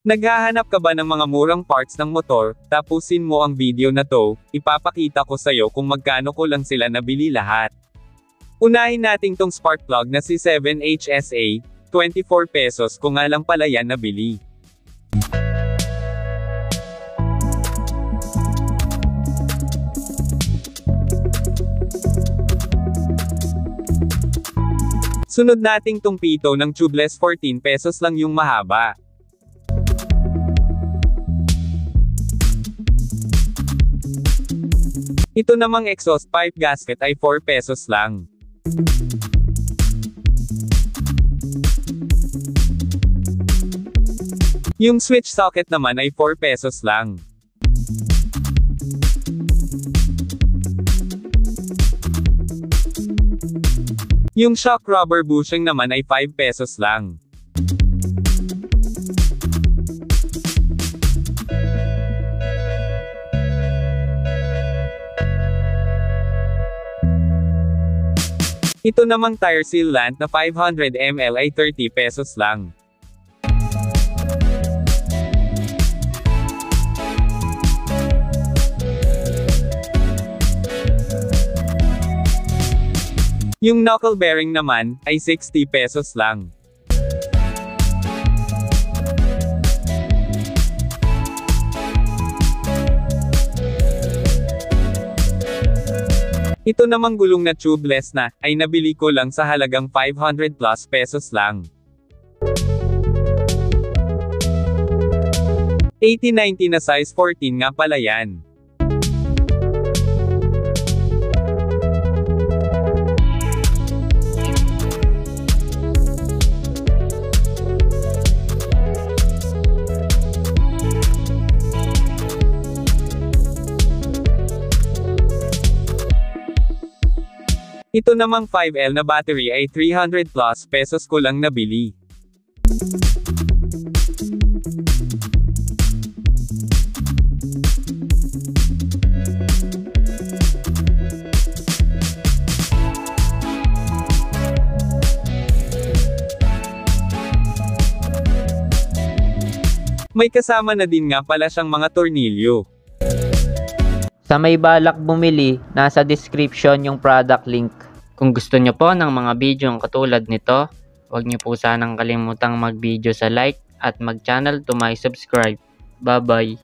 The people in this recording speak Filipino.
Naghahanap ka ba ng mga murang parts ng motor? Tapusin mo ang video na to, ipapakita ko sa'yo kung magkano ko lang sila nabili lahat. Unahin natin tong spark plug na si 7HSA, 24 pesos ko nga lang pala yan nabili. Sunod nating tong pito ng tubeless 14 pesos lang yung mahaba. Ito namang exhaust pipe gasket ay 4 pesos lang. Yung switch socket naman ay 4 pesos lang. Yung shock rubber bushing naman ay 5 pesos lang. Ito namang tire sealant na 500 ml ay 30 pesos lang. Yung knuckle bearing naman, ay 60 pesos lang. Ito namang gulong na tubeless na, ay nabili ko lang sa halagang 500 plus pesos lang. 80-90 na size 14 nga pala yan. Ito namang 5L na battery ay 300 plus pesos ko lang nabili. May kasama na din nga pala siyang mga tornilyo. Sa may balak bumili, nasa description yung product link. Kung gusto nyo po ng mga video katulad nito, huwag nyo po sanang kalimutang mag-video sa like at mag-channel to my subscribe. Bye-bye!